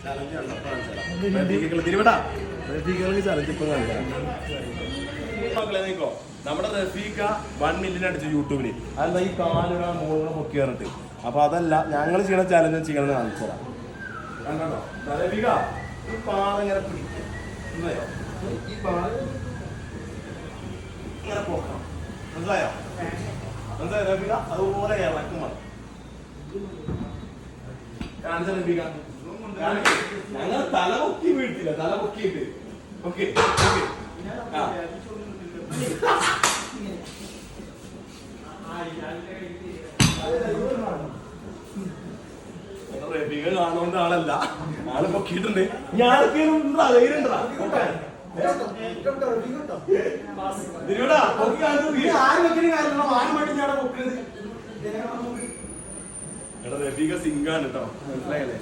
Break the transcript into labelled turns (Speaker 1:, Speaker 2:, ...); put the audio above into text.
Speaker 1: നമ്മുടെ റഫീഖ 1 മില്യൺ അടിച്ചു യൂട്യൂബില്. അതെന്താ ഈ കാലുകളെ മുകളിൽ പൊക്കി കയറിട്ട്. അപ്പൊ അതല്ല ഞങ്ങൾ ചെയ്യണ ചാലഞ്ച് ചെയ്യണമെന്ന് കാണിച്ചു തരാം. കണ്ടോ റഫീഖ ഈ പാറ ഇങ്ങനെ പിടിക്കും, ഈ പാറ ഇങ്ങനെ പോക്കണം, മനസ്സിലായോ? മനസ്സിലായോ റഫീഖ? അതുപോലെ ഇളക്കും വേണം. കാണിച്ച റഫീഖ ഞങ്ങൾ തല പൊക്കി വീഴ്ത്തില്ല, തല പൊക്കിയിട്ട്. ഓക്കെ റഫീഖ കാണുന്ന ആളല്ല, ആള് പൊക്കിയിട്ടുണ്ട്. ഞാൻ റഫീഖ സിംഗാണ് കേട്ടോ, മനസ്സിലായല്ലേ?